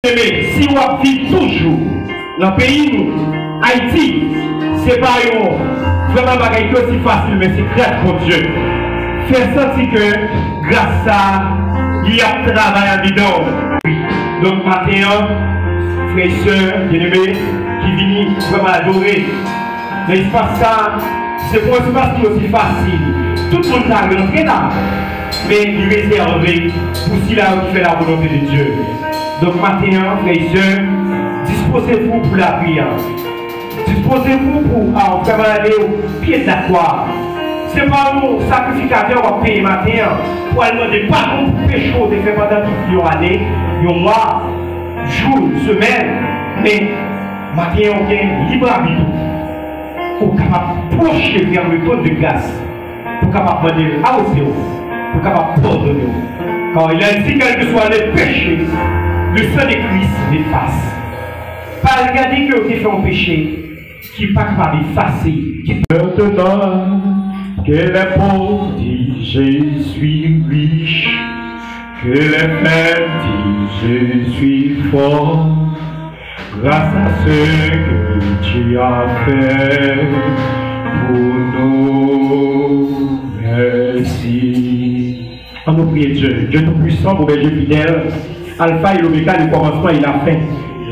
Si on vit toujours dans le pays, Haïti, c'est pas vraiment bagaille aussi facile, mais c'est grâce à Dieu. Faire sentir que grâce à il y a travail à bidon. Donc matin, frères et sœurs, bien-aimés, qui viennent vraiment adorer. Mais il se passe ça, c'est pour un espace qui est aussi facile. Tout le monde a rentré là, mais il est réservé pour ceux qui fait la volonté de Dieu. Donc maintenant, frères et sœurs, disposez-vous pour la prière. Disposez-vous pour vraiment aller au pied de la croix. Ce n'est pas nous, sacrificateurs, qui va payer matin pour aller demander pardon pour péché de faire pendant toute l'année, un mois, jour, semaine. Mais matin, on est libre à vivre. Pour capable procher vers le trône de grâce. Pour capable demander à vous, pour capable pardonner. Car il a dit quel que soit les péchés, le sang de Christ l'efface. Pas regarder que vous avez fait un péché qui n'est pas capable d'effacer. Maintenant que les pauvres disent je suis riche, que les faibles disent je suis fort, grâce à ce que tu as fait pour nous, merci. En nous prier Dieu, Dieu tout-puissant, pour Dieu fidèle, Alpha et l'Oméga, le commencement et la fin.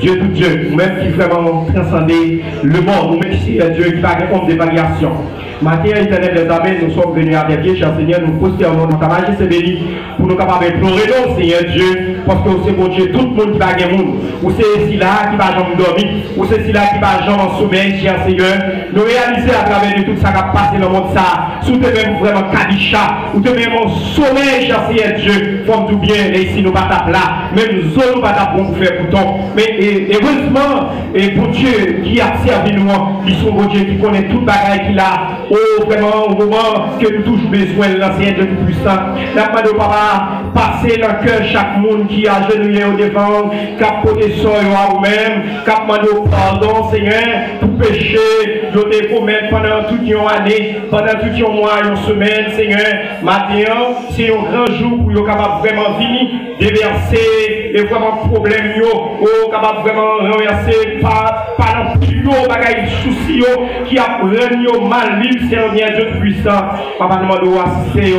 Dieu tout Dieu, nous-mêmes qui vraiment transcender le monde, nous-mêmes qui est Dieu qui va répondre des variations. Matin, éternel des armées, nous sommes venus à tes pieds, cher Seigneur, nous posternons dans ta majesté bénie pour nous capables de pleurer, non, Seigneur Dieu, parce que c'est bon Dieu, tout le monde qui va gagner monde, ou c'est ici là qui va jamais dormir, ou c'est ici là qui va jamais en sommeil, cher Seigneur, nous réaliser à travers de tout ça qui a passé dans le monde, ça, sous tes mêmes vraiment Kadisha, ou tes mêmes en sommeil, cher Seigneur Dieu, forme tout bien, et ici nous pas là, même nous nous pas pour faire pourtant, mais heureusement, et pour Dieu qui a servi nous, ils sont bon Dieu qui connaît toute bagaille qu'il a. Oh, vraiment, au moment que nous toujours besoin de l'ancien Dieu tout-puissant. La main de papa, passer dans le cœur chaque monde qui a genouillé au devant, qui a porté soin à vous-même, qui a demandé pardon, Seigneur, pour pécher, je te promets pendant toute une année, pendant toute une mois, une semaine, Seigneur. Maintenant, c'est un grand jour pour vous capable vraiment venir déverser les vraiment problèmes, oh, capable vraiment renverser par le plus haut bagaille souci qui a rendu mal vivre. Seigneur Dieu puissant, papa nous demande d'assister.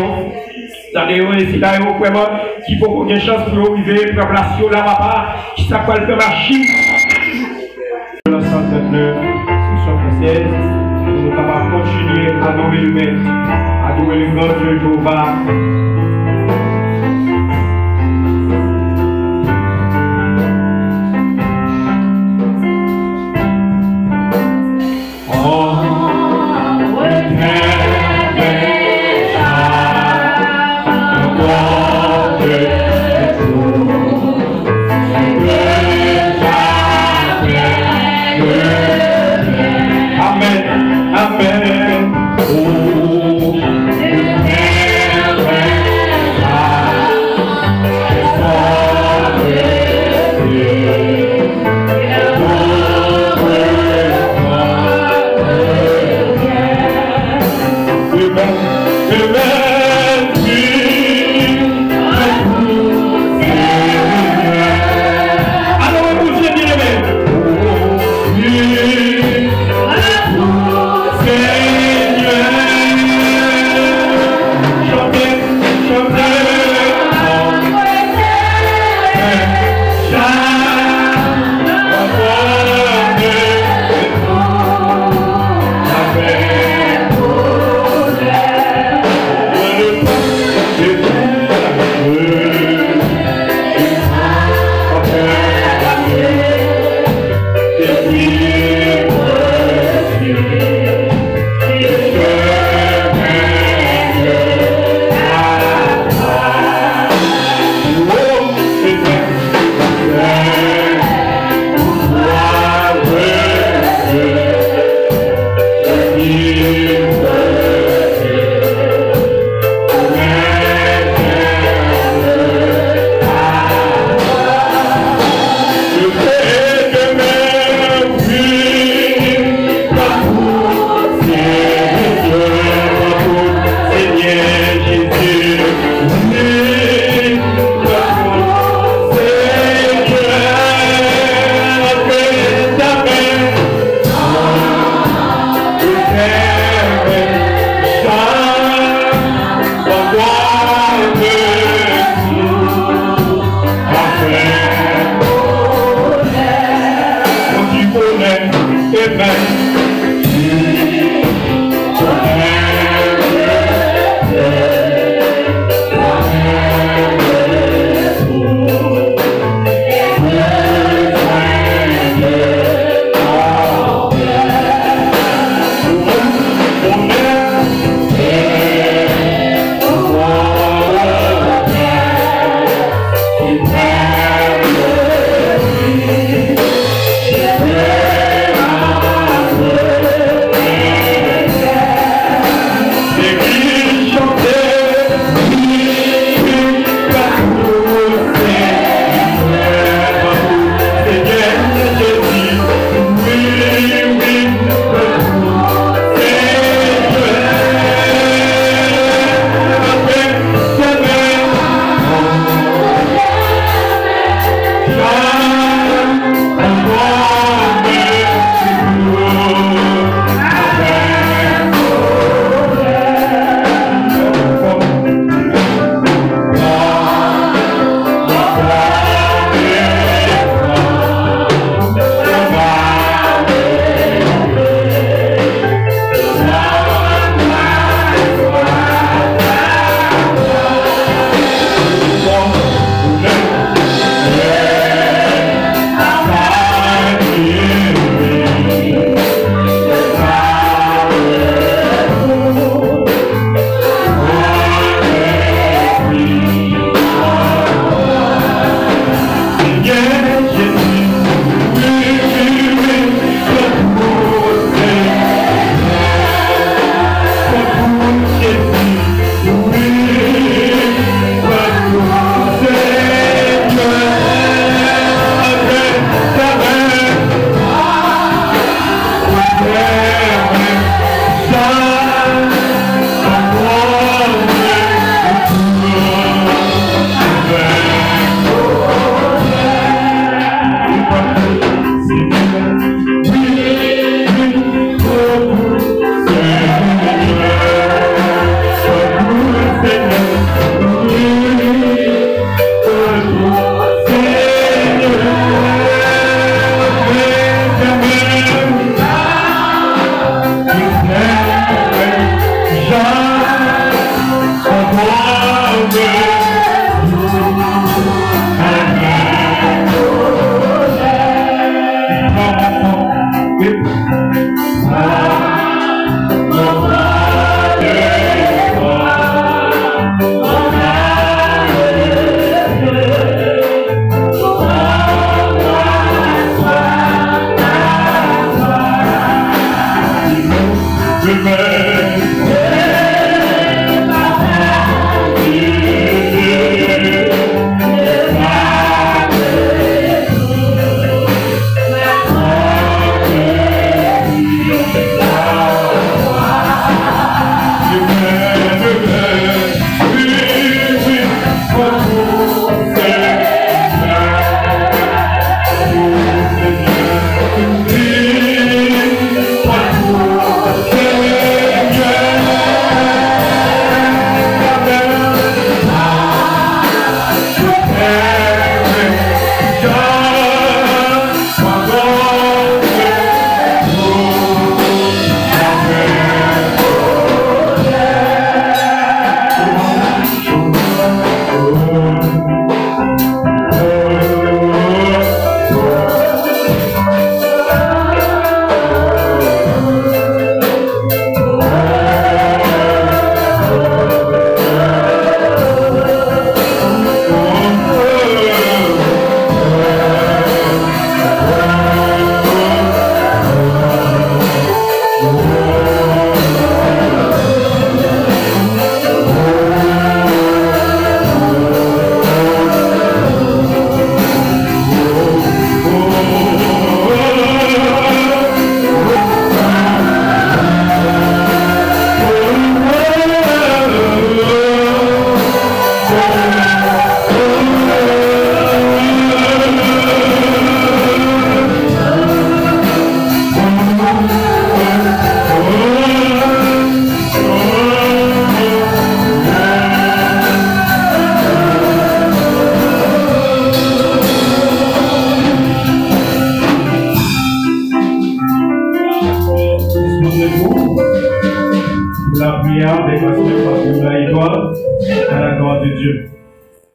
Dans les récits là, vraiment, qui faut qu'on ait chance pour arriver, pour la place là, papa, qui s'appelle le machine. 139, section française, nous sommes capables de continuer à adorer le Maître, à adorer le grand Dieu Jéhovah. Amen. Oh,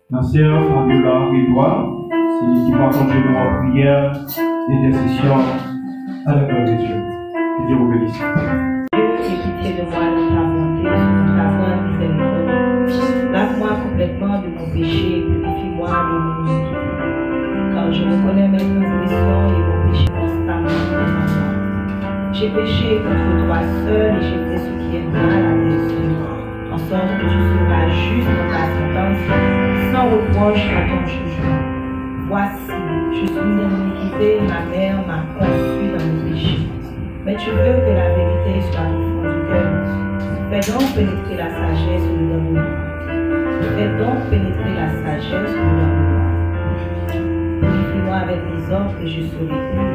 Ma sœur Fabiola Edouard, c'est qui va continuer en prière d'intercession à la gloire de Dieu. Que Dieu vous bénisse. Aie pitié de moi dans ta bonté, sur ta bonne miséricorde. Lave-moi complètement de mon péché, purifie-moi de mon iniquité. Car je reconnais mes transgressions et mon péché constamment devant moi. J'ai péché contre toi seul et j'ai fait ce qui est mal à tes yeux, en sorte que tu seras juste dans ta sentence, sans reproche à ton jugement. Voici, je suis dans l'iniquité, ma mère m'a conçu dans le péché. Mais tu veux que la vérité soit au fond du cœur. Fais donc pénétrer la sagesse au-dedans de moi. Fais donc pénétrer la sagesse au-dedans de moi. Purifie-moi avec l'hysope et je serai pur.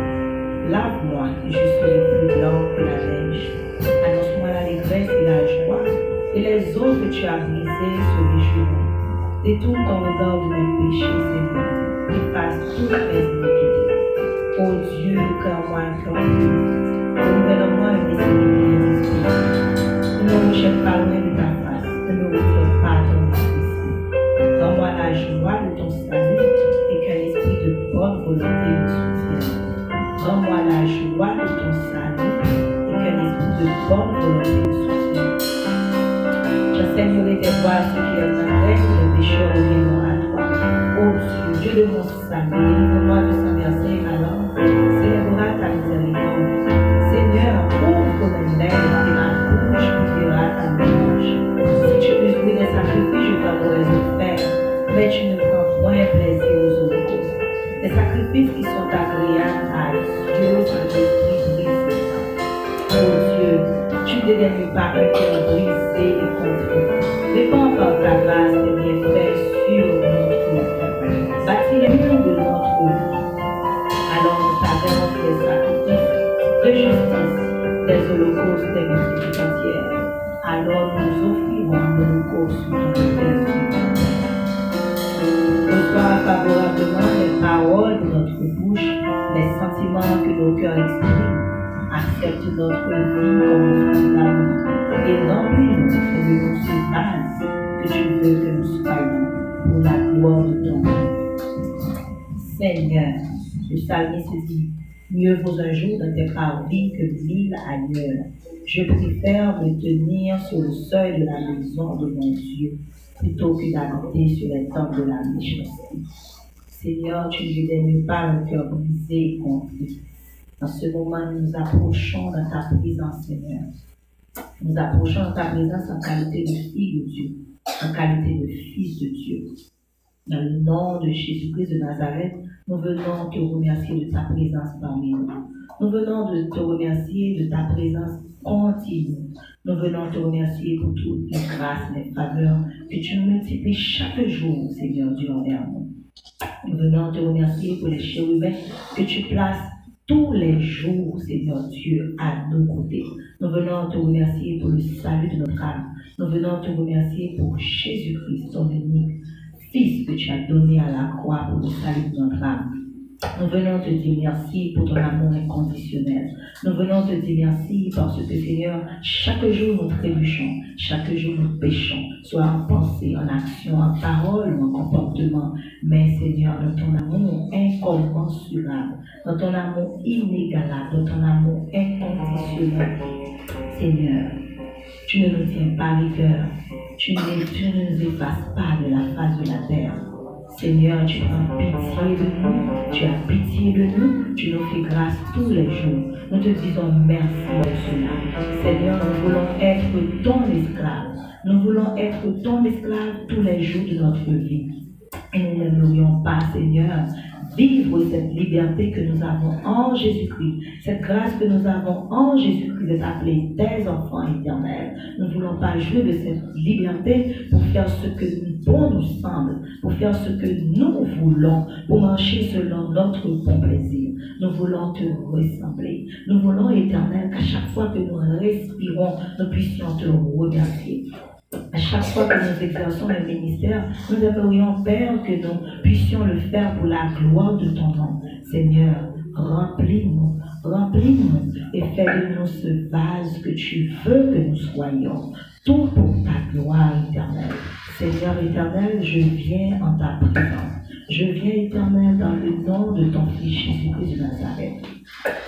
Lave-moi et je serai plus blanc que la neige. Annonce-moi l'allégresse et la joie, et les eaux que tu as brisées se réjouiront. Détourne ton regard de mes péchés, Seigneur, efface toutes mes iniquités. Ô Dieu, crée-moi un cœur pur, renouvelle-moi un esprit bien. Ne me rejette pas loin de ta face, ne me retire pas ton esprit saint. Rends-moi la joie de ton salut et qu'un esprit de bonne volonté me soutienne. Rends-moi la joie de ton salut et qu'un esprit de bonne volonté me soutienne. J'enseignerai tes voies à ceux qui aiment ta règle, les pécheurs reviendront à toi. Ô Dieu, Dieu de mon salut, délivre-moi de s'inverser ma langue, célébrera ta miséricorde. Seigneur, ouvre mes lèvres et ma bouche publiera ta louange. Si tu veux jouer des sacrifices, je t'enverrai offert, mais tu ne prends point plaisir aux holocaustes. Les sacrifices qui sont agréables à Dieu sont des esprits brisés. Ô Dieu, tu ne dédaignes pas un cœur brisé et contrit. Répands par ta grâce tes bienfaits sur notre vie. Bâtis les murs de notre vie. Alors nous t'avons les sacrifices de justice, des holocaustes, des multitudes entières. Alors nous offrirons l'holocauste sur ton autel. Reçois favorablement les paroles de notre bouche, les sentiments que nos cœurs expriment. Accepte notre vie comme fondament et remplis-nous de nous ce vase que tu veux que nous soyons pour la gloire de ton nom. Seigneur, le psalmiste dit, mieux vaut un jour dans tes parvis que 1000 ailleurs. Je préfère me tenir sur le seuil de la maison de mon Dieu plutôt que d'habiter sur les tentes de la méchanceté. Seigneur, tu ne dédaignes pas un cœur brisé et contrit. En ce moment, nous nous approchons dans ta présence, Seigneur. Nous approchons dans ta présence en qualité de fille de Dieu, en qualité de fils de Dieu. Dans le nom de Jésus-Christ de Nazareth, nous venons te remercier de ta présence parmi nous. Nous venons de te remercier de ta présence continue. Nous venons te remercier pour toutes les grâces, les faveurs que tu multiplies chaque jour, Seigneur Dieu, envers nous. Nous venons te remercier pour les chérubins que tu places tous les jours, Seigneur Dieu, à nos côtés. Nous venons te remercier pour le salut de notre âme. Nous venons te remercier pour Jésus-Christ, ton unique Fils que tu as donné à la croix pour le salut de notre âme. Nous venons te dire merci pour ton amour inconditionnel. Nous venons te dire merci parce que, Seigneur, chaque jour nous trébuchons, chaque jour nous péchons, soit en pensée, en action, en parole ou en comportement. Mais, Seigneur, dans ton amour incommensurable, dans ton amour inégalable, dans ton amour inconditionnel, Seigneur, tu ne nous tiens pas rigueur, tu ne nous effaces pas de la face de la terre. Seigneur, tu prends pitié de nous, tu as pitié de nous, tu nous fais grâce tous les jours. Nous te disons merci pour cela. Seigneur, nous voulons être ton esclave. Nous voulons être ton esclave tous les jours de notre vie. Et nous n'aimerions pas, Seigneur, vivre cette liberté que nous avons en Jésus-Christ, cette grâce que nous avons en Jésus-Christ d'être appelés des enfants éternels. Nous ne voulons pas jouer de cette liberté pour faire ce que bon nous semble, pour faire ce que nous voulons, pour marcher selon notre bon plaisir. Nous voulons te ressembler. Nous voulons, Éternel, qu'à chaque fois que nous respirons, nous puissions te remercier. À chaque fois que nous exerçons le ministère, nous aimerions, Père, que nous puissions le faire pour la gloire de ton nom. Seigneur, remplis-nous et fais de nous ce vase que tu veux que nous soyons. Tout pour ta gloire éternelle. Seigneur éternel, je viens en ta présence. Je viens éternel dans le nom de ton Fils Jésus-Christ de Nazareth.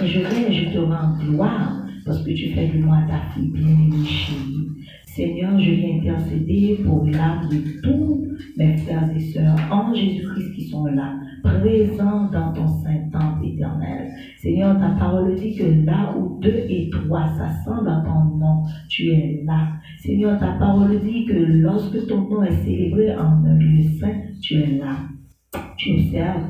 Et je viens et je te rends gloire parce que tu fais de moi ta fille bien-aimée chérie. Seigneur, je viens intercéder pour l'âme de tous mes frères et sœurs en Jésus-Christ qui sont là, présents dans ton Saint-Temple éternel. Seigneur, ta parole dit que là où 2 et 3 s'assemblent dans ton nom, tu es là. Seigneur, ta parole dit que lorsque ton nom est célébré en un lieu saint, tu es là. Tu observes,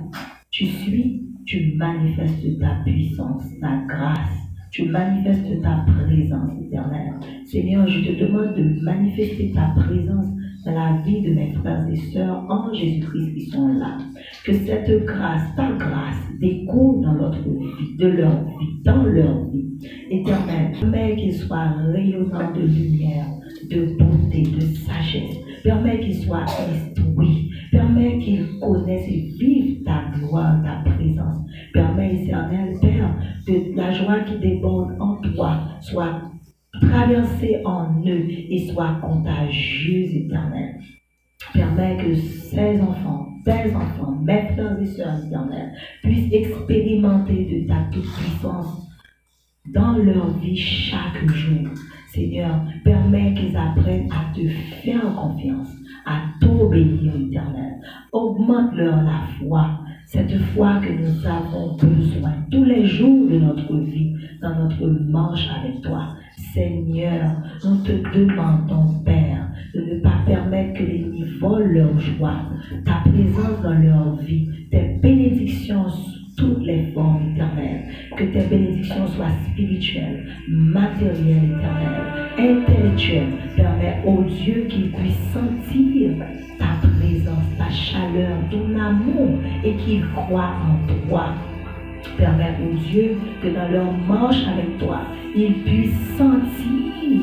tu suis, tu manifestes ta puissance, ta grâce. Tu manifestes ta présence éternelle. Seigneur, je te demande de manifester ta présence dans la vie de mes frères et sœurs en Jésus-Christ qui sont là. Que cette grâce, ta grâce, découle dans notre vie, de leur vie, dans leur vie. Éternel, permets qu'ils soient rayonnants de lumière, de beauté, de sagesse. Permets qu'ils soient instruits. Permets qu'ils connaissent et vivent ta gloire, ta présence. Permets, éternel Père, que la joie qui déborde en toi soit traversée en eux et soit contagieuse, éternel. Permets que ces enfants, tes enfants, mes frères et sœurs, éternel, puissent expérimenter de ta toute-puissance dans leur vie chaque jour. Seigneur, permets qu'ils apprennent à te faire confiance, à t'obéir, éternel. Augmente-leur la foi, cette foi que nous avons besoin tous les jours de notre vie, dans notre marche avec toi. Seigneur, nous te demandons, Père, de ne pas permettre que l'ennemi vole leur joie, ta présence dans leur vie, tes bénédictions sous toutes les formes, éternelles. Que tes bénédictions soient spirituelles, matérielles, éternelles, intellectuelles. Permets au Dieu qu'il puisse sentir ta présence, ta chaleur, ton amour et qu'il croit en toi. Permets au Dieu que dans leur marche avec toi, ils puissent sentir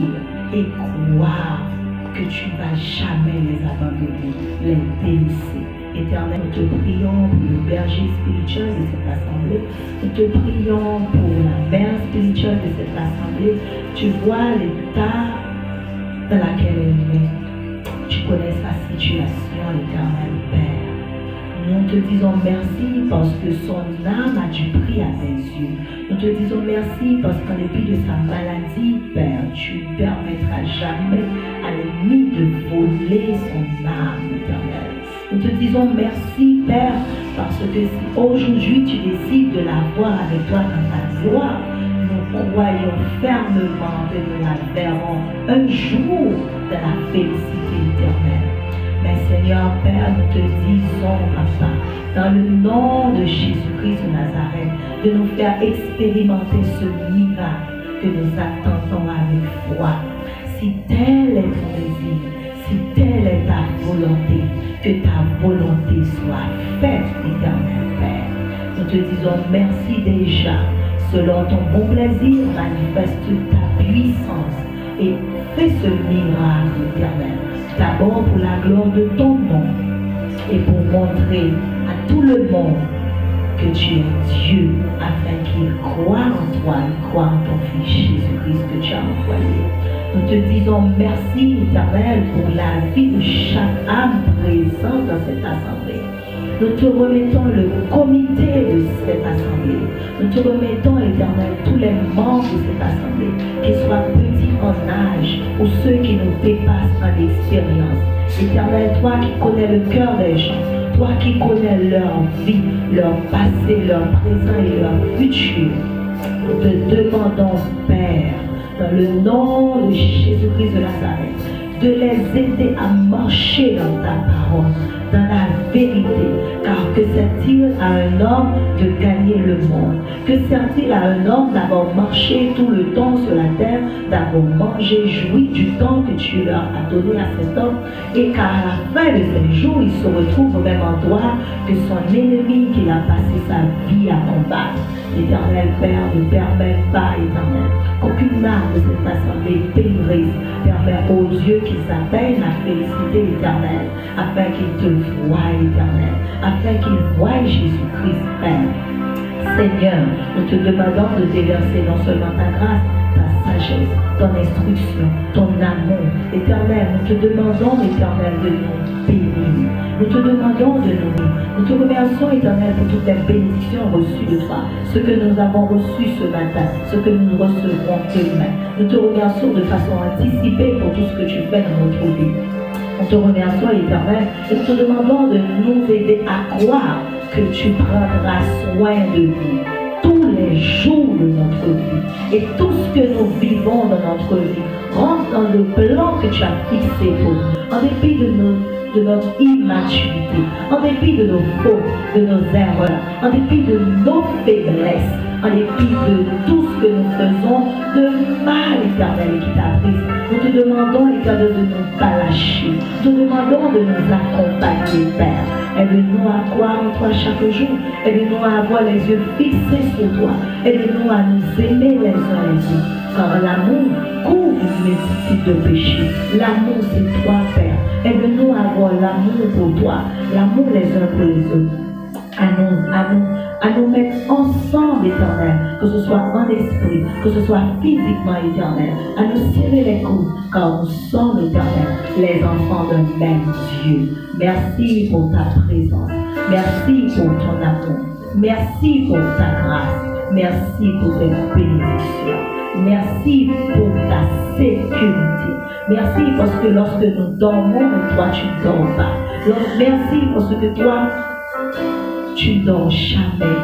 et croire que tu ne vas jamais les abandonner, les délaisser. Éternel, nous te prions pour le berger spirituel de cette assemblée. Nous te prions pour la mère spirituelle de cette assemblée. Tu vois l'état dans lequel elle est. Tu connais sa situation, éternel Père. Nous te disons merci parce que son âme a du prix à tes yeux. Nous te disons merci parce qu'en dépit de sa maladie, Père, tu ne permettras jamais à l'ennemi de voler son âme, éternel. Nous te disons merci, Père, parce que si aujourd'hui tu décides de l'avoir avec toi dans ta gloire, nous croyons fermement que nous la verrons un jour de la félicité éternelle. Mais Seigneur Père, nous te disons, Papa, dans le nom de Jésus-Christ de Nazareth, de nous faire expérimenter ce miracle que nous attendons avec foi. Si tel est ton désir, si telle est ta volonté, que ta volonté soit faite, éternel Père. Nous te disons merci déjà. Selon ton bon plaisir, manifeste ta puissance et fais ce miracle, éternel. D'abord pour la gloire de ton nom et pour montrer à tout le monde que tu es Dieu, afin qu'il croie en toi, il croit en ton Fils Jésus-Christ que tu as envoyé. Nous te disons merci, éternel, pour la vie de chaque âme présente dans cette assemblée. Nous te remettons le comité de cette assemblée. Nous te remettons, éternel, tous les membres de cette assemblée, qu'ils soient petits en âge ou ceux qui nous dépassent en expérience. Éternel, toi qui connais le cœur des gens, toi qui connais leur vie, leur passé, leur présent et leur futur, nous te demandons, Père, dans le nom de Jésus-Christ de Nazareth, de les aider à marcher dans ta parole, dans la vérité, car que sert-il à un homme de gagner le monde? Que sert-il à un homme d'avoir marché tout le temps sur la terre, d'avoir mangé, joui du temps que tu leur as donné à cet homme, et qu'à la fin de ces jours, il se retrouve au même endroit que son ennemi qu'il a passé sa vie à combattre? L'éternel Père ne permet pas, éternel, qu'aucune âme de cette assemblée périsse. Permet au Dieu qui s'appelle la félicité éternelle, afin qu'il te voie, éternel, afin qu'il voie Jésus-Christ, Père. Seigneur, nous te demandons de déverser non seulement ta grâce, ta sagesse, ton instruction, ton amour. Éternel, nous te demandons, éternel, de nous bénir. Nous te demandons de nous bénir. Nous te remercions, éternel, pour toutes les bénédictions reçues de toi. Ce que nous avons reçu ce matin, ce que nous recevrons demain. Nous te remercions de façon anticipée pour tout ce que tu fais dans notre vie. Nous te remercions, éternel, et nous te demandons de nous aider à croire que tu prendras soin de nous tous les jours de notre vie. Et tout ce que nous vivons dans notre vie rentre dans le plan que tu as fixé pour nous. En dépit de notre immaturité, en dépit de nos fautes, de nos erreurs, en dépit de nos faiblesses, en dépit de tout ce que nous faisons de mal, éternel, qui t'a pris Jésus-Christ, nous te demandons, Éternel, de ne nous pas lâcher. Nous te demandons de nous accompagner, Père. Aide-nous à croire en toi chaque jour. Aide-nous à avoir les yeux fixés sur toi. Aide-nous à nous aimer les uns les autres. Car l'amour couvre une multitude de péchés. L'amour, c'est toi, Père. Aide-nous à avoir l'amour pour toi. L'amour les uns pour les autres. À nous mettre ensemble, Éternel, que ce soit en esprit, que ce soit physiquement, Éternel, à nous serrer les coudes, car nous sommes, Éternel, les enfants d'un même Dieu. Merci pour ta présence, merci pour ton amour, merci pour ta grâce, merci pour tes bénédictions, merci pour ta sécurité. Merci parce que lorsque nous dormons, toi tu ne dors pas. Merci parce que toi, tu ne dors jamais,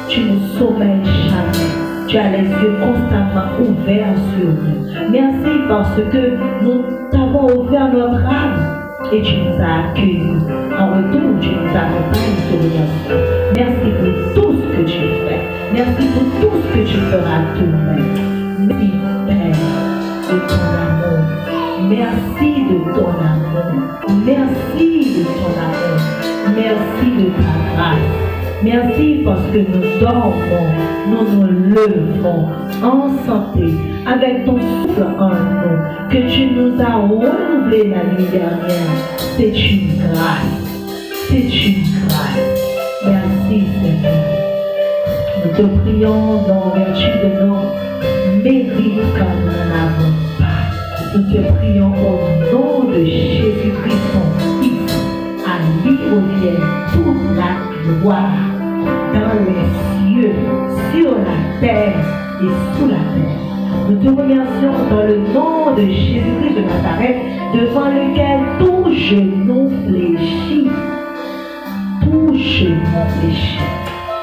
tu ne sommeilles jamais, tu as les yeux constamment ouverts sur nous. Merci parce que nous t'avons ouvert notre âme et tu nous as accueillis. En retour, tu nous accompagnes sur le. Merci pour tout ce que tu fais. Merci pour tout ce que tu feras demain. Merci, Père, de ton amour. Merci de ton amour. Merci de ton amour. Merci de ta grâce. Merci parce que nous dormons, nous nous levons en santé, avec ton souffle en nous, que tu nous as renouvelé la nuit dernière. C'est une grâce. C'est une grâce. Merci Seigneur. Nous te prions dans vertu de nos mérites quand nous n'en avons pas. Nous te prions au nom de Jésus-Christ, ton Fils. À lui revient toute la gloire dans les cieux, sur la terre et sous la terre. Nous te remercions dans le nom de Jésus-Christ de Nazareth, devant lequel tout genou fléchit. Tout genou fléchit.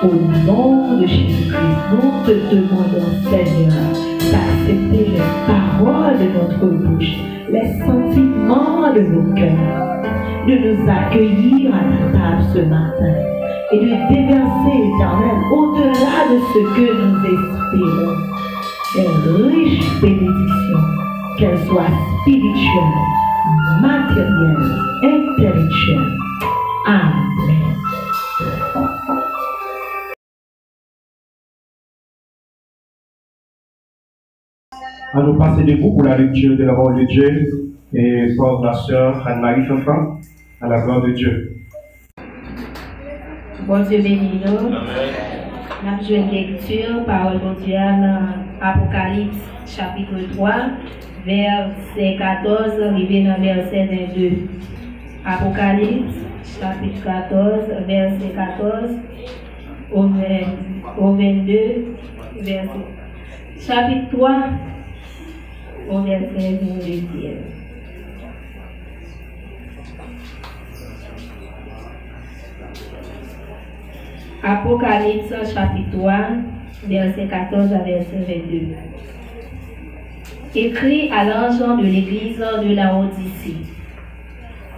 Au nom de Jésus-Christ, nous te demandons, Seigneur, d'accepter les paroles de notre bouche, les sentiments de nos cœurs, de nous accueillir à ta table ce matin et de déverser, Éternel, au-delà de ce que nous espérons, des riches bénédictions, qu'elles soient spirituelles, matérielles, intellectuelles. Amen. À nous passer debout pour la lecture de la parole de Dieu et pour la sœur Anne-Marie Chanfran, à la gloire de Dieu. Bon Dieu béni nous. Nous avons une lecture, parole mondiale, Apocalypse chapitre 3, verset 14, arrivé dans verset 22. Apocalypse chapitre 14, verset 14 au 22, verset. Chapitre 3, au verset 22. Apocalypse chapitre 3, verset 14 à verset 22. Écrit à l'ange de l'église de Laodicée.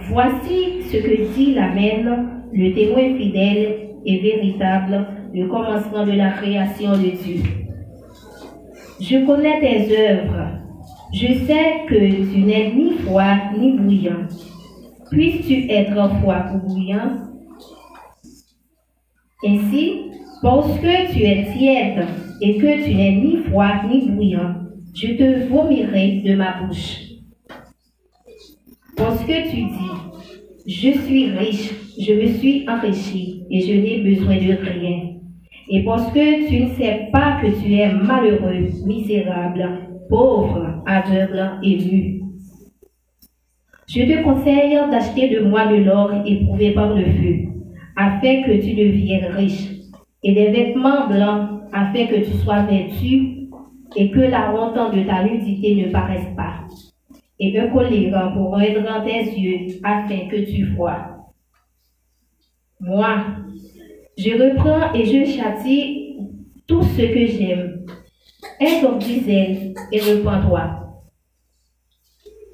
Voici ce que dit l'Amen, le témoin fidèle et véritable, le commencement de la création de Dieu. Je connais tes œuvres. Je sais que tu n'es ni froid ni bouillant. Puisses-tu être froid ou bouillant? Ainsi, parce que tu es tiède et que tu n'es ni froid ni bouillant, je te vomirai de ma bouche. Parce que tu dis, je suis riche, je me suis enrichi et je n'ai besoin de rien. Et parce que tu ne sais pas que tu es malheureux, misérable, pauvre, aveugle et nu. Je te conseille d'acheter de moi de l'or éprouvé par le feu, afin que tu deviennes riche, et des vêtements blancs, afin que tu sois vêtu, et que la honte de ta nudité ne paraisse pas, et un collier pour rendre dans tes yeux, afin que tu vois. Moi, je reprends et je châtie tout ce que j'aime. Aie donc du zèle et repens-toi.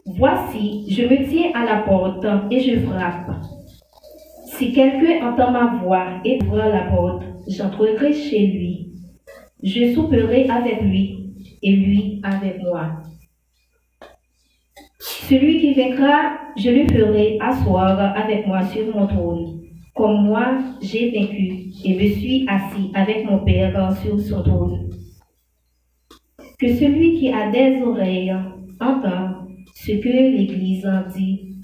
Voici, je me tiens à la porte et je frappe. Si quelqu'un entend ma voix et ouvre la porte, j'entrerai chez lui. Je souperai avec lui et lui avec moi. Celui qui vaincra, je le ferai asseoir avec moi sur mon trône, comme moi j'ai vaincu et me suis assis avec mon Père sur son trône. Que celui qui a des oreilles entende ce que l'Église dit,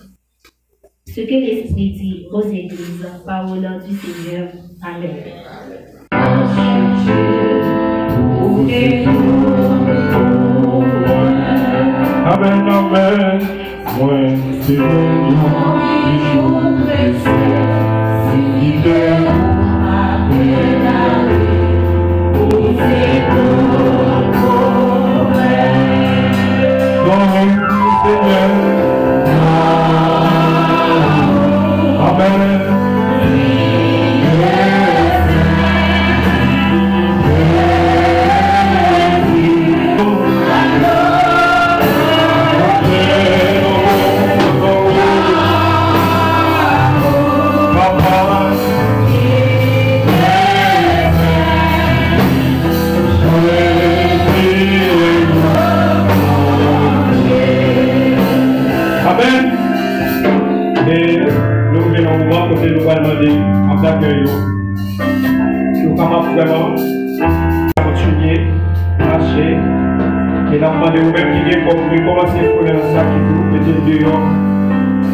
ce que l'Esprit dit aux Églises, parole du Seigneur. Amen. Amen, amen. Moi, c'est bon, qui joue les cieux, qui te appelle à lui, pour ses Amen. Et nous venons au moment côté nous allons demander en d'accueil. Nous sommes vraiment continuer, marcher. Et nous demandons aux mêmes qui viennent commencer à faire un sac qui dehors.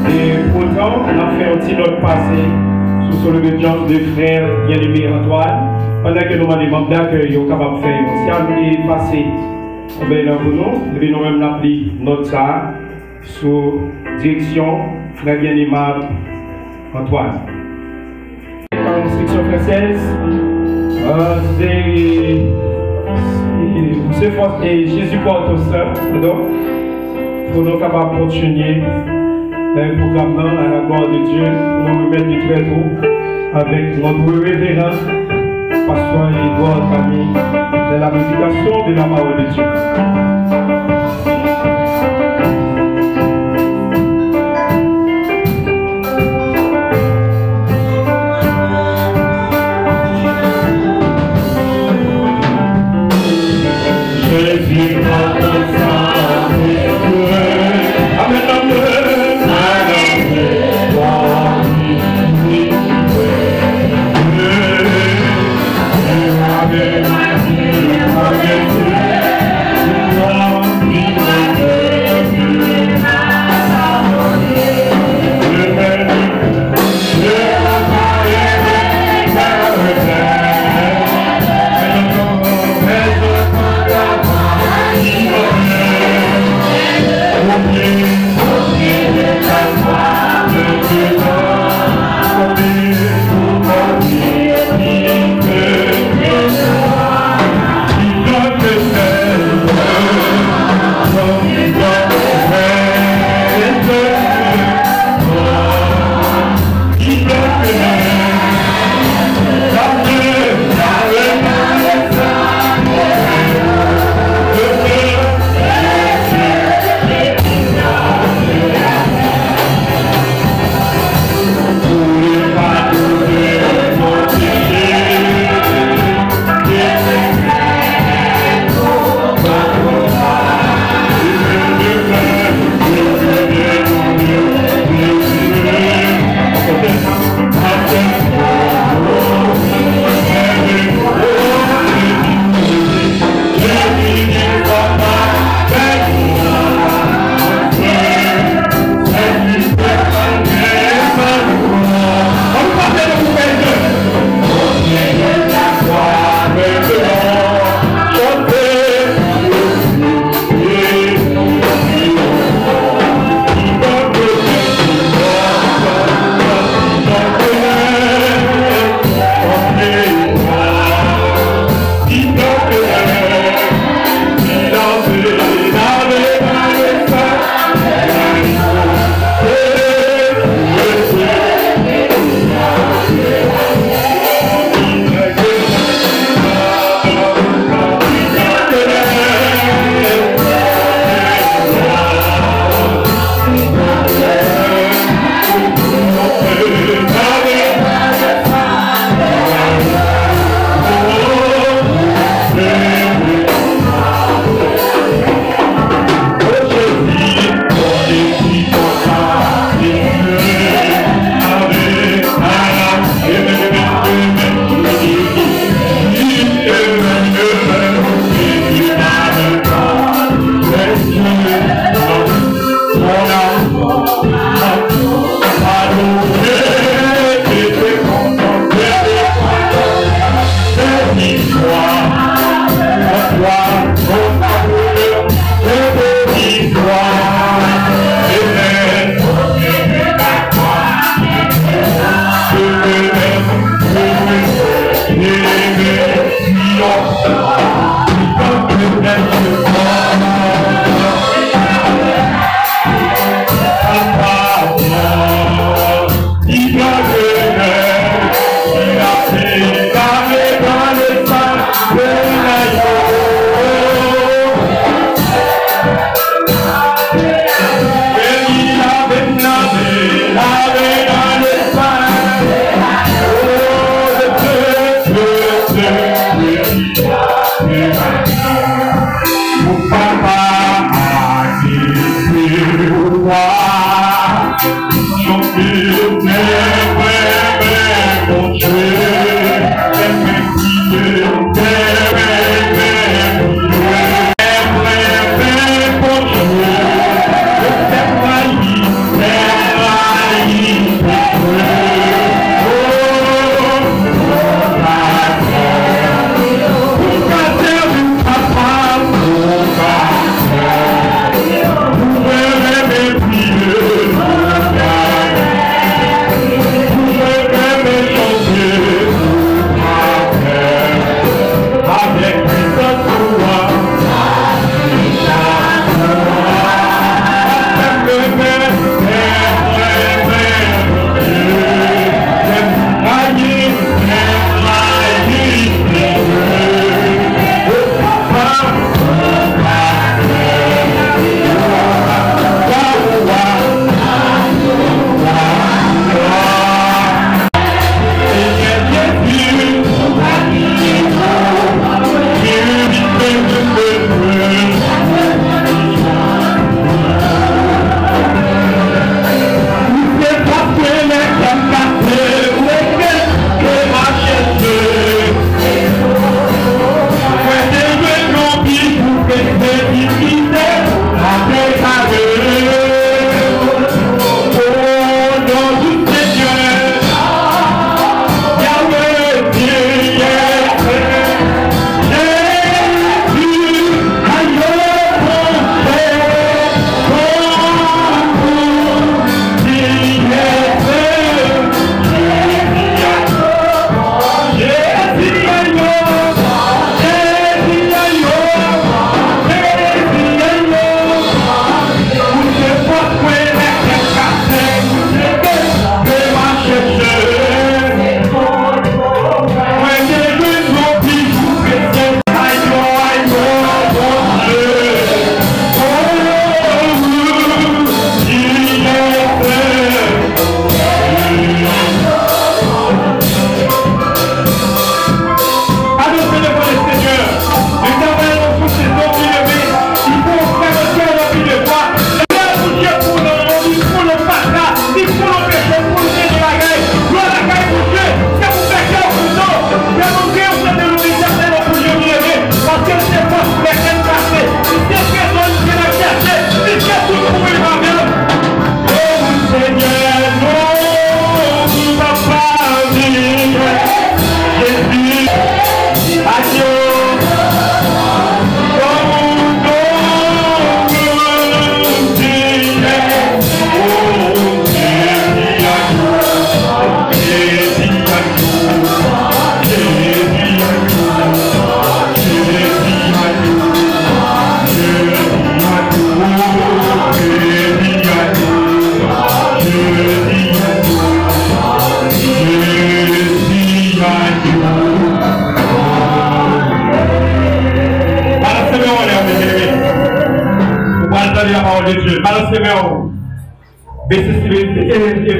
Et pourtant, on a fait un petit note passé sous l'obédience des frères bien-aimés Antoine. Pendant que nous demandons aux membres d'accueil, nous sommes capables de faire. Si on est passé, nous devons même l'appeler notre ça sous direction très bien aimable Antoine. En section française, c'est fort et Jésus porte au sein, pour nous capables de continuer le programme à la gloire de Dieu, pour nous remettre très haut avec notre révérend pasteur Edouard Camille de la méditation de la parole de Dieu. Amen.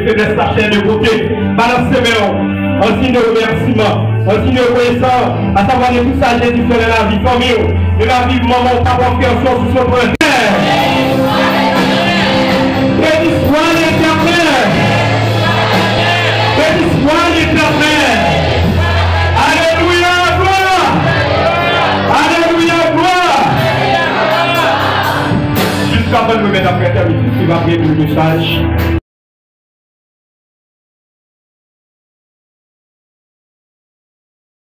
faiblesse la chaîne de côté, balance ses mains, en signe de remerciement, en signe de reconnaissance, à savoir que tout ça, Jésus fait la vie famille, de la vie maman, papa, frère, soeur, sous son frère. Béni soit l'Éternel, béni soit l'Éternel. Alléluia, gloire, alléluia, gloire. Jusqu'à ce que je me mette après terminer, il va prier pour le message.